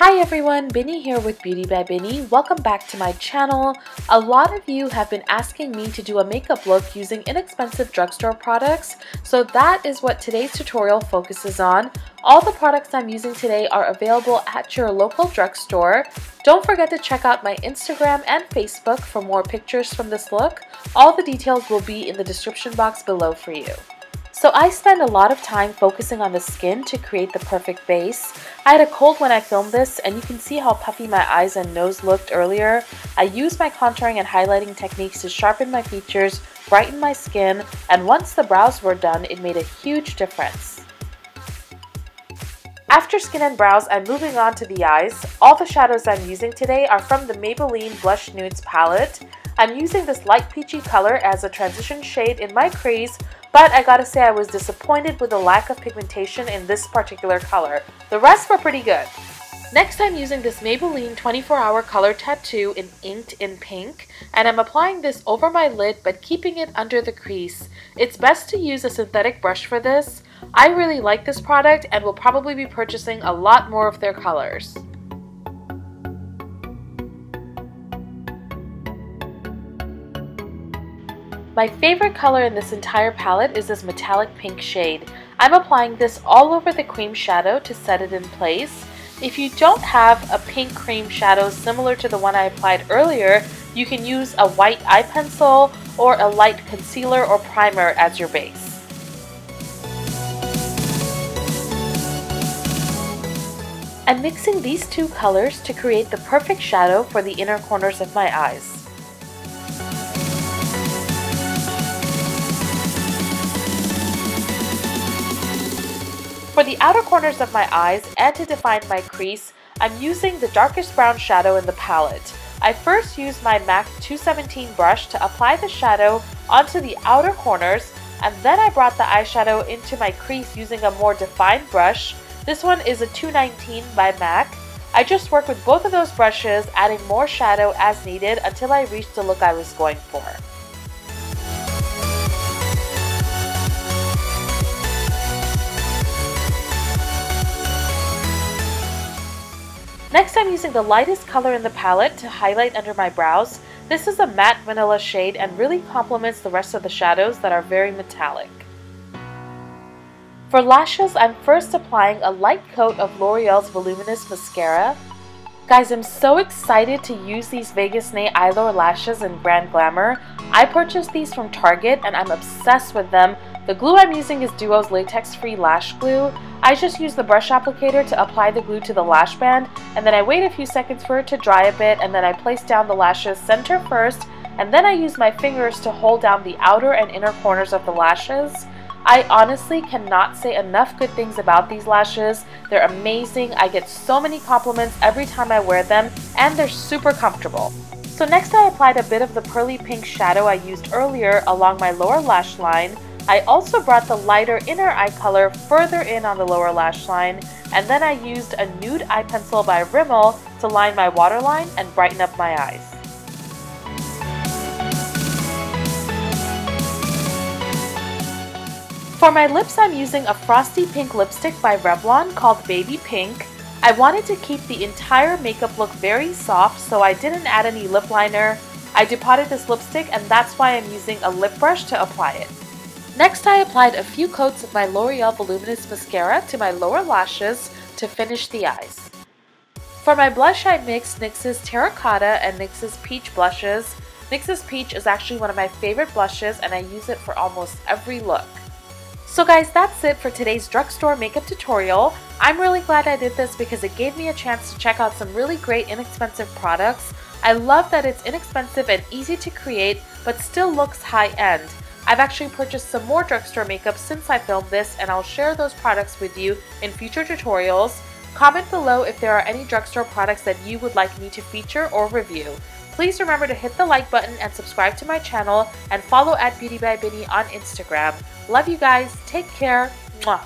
Hi everyone, Binny here with Beauty by Binny. Welcome back to my channel. A lot of you have been asking me to do a makeup look using inexpensive drugstore products, so that is what today's tutorial focuses on. All the products I'm using today are available at your local drugstore. Don't forget to check out my Instagram and Facebook for more pictures from this look. All the details will be in the description box below for you. So I spend a lot of time focusing on the skin to create the perfect base. I had a cold when I filmed this, and you can see how puffy my eyes and nose looked earlier. I used my contouring and highlighting techniques to sharpen my features, brighten my skin, and once the brows were done, it made a huge difference. After skin and brows, I'm moving on to the eyes. All the shadows I'm using today are from the Maybelline Blush Nudes palette. I'm using this light peachy color as a transition shade in my crease, but I gotta say I was disappointed with the lack of pigmentation in this particular color. The rest were pretty good. Next, I'm using this Maybelline 24-Hour Color Tattoo in Inked in Pink, and I'm applying this over my lid but keeping it under the crease. It's best to use a synthetic brush for this. I really like this product and will probably be purchasing a lot more of their colors. My favorite color in this entire palette is this metallic pink shade. I'm applying this all over the cream shadow to set it in place. If you don't have a pink cream shadow similar to the one I applied earlier, you can use a white eye pencil or a light concealer or primer as your base. I'm mixing these two colors to create the perfect shadow for the inner corners of my eyes. For the outer corners of my eyes and to define my crease, I'm using the darkest brown shadow in the palette. I first used my MAC 217 brush to apply the shadow onto the outer corners, and then I brought the eyeshadow into my crease using a more defined brush. This one is a 219 by MAC. I just worked with both of those brushes, adding more shadow as needed until I reached the look I was going for. Next, I'm using the lightest color in the palette to highlight under my brows. This is a matte vanilla shade and really complements the rest of the shadows that are very metallic. For lashes, I'm first applying a light coat of L'Oreal's Voluminous Mascara. Guys, I'm so excited to use these Vegas Nay Eyelure lashes in brand Glamour. I purchased these from Target and I'm obsessed with them. The glue I'm using is Duo's latex-free lash glue. I just use the brush applicator to apply the glue to the lash band, and then I wait a few seconds for it to dry a bit, and then I place down the lashes center first, and then I use my fingers to hold down the outer and inner corners of the lashes. I honestly cannot say enough good things about these lashes. They're amazing. I get so many compliments every time I wear them, and they're super comfortable. So next I applied a bit of the pearly pink shadow I used earlier along my lower lash line. I also brought the lighter inner eye color further in on the lower lash line, and then I used a nude eye pencil by Rimmel to line my waterline and brighten up my eyes. For my lips, I'm using a frosty pink lipstick by Revlon called Baby Pink. I wanted to keep the entire makeup look very soft, so I didn't add any lip liner. I depotted this lipstick, and that's why I'm using a lip brush to apply it. Next, I applied a few coats of my L'Oreal Voluminous Mascara to my lower lashes to finish the eyes. For my blush, I mixed NYX's Terra Cotta and NYX's Peach blushes. NYX's Peach is actually one of my favorite blushes, and I use it for almost every look. So guys, that's it for today's drugstore makeup tutorial. I'm really glad I did this because it gave me a chance to check out some really great inexpensive products. I love that it's inexpensive and easy to create, but still looks high-end. I've actually purchased some more drugstore makeup since I filmed this, and I'll share those products with you in future tutorials. Comment below if there are any drugstore products that you would like me to feature or review. Please remember to hit the like button and subscribe to my channel, and follow at BeautyByBinny on Instagram. Love you guys. Take care. Mwah.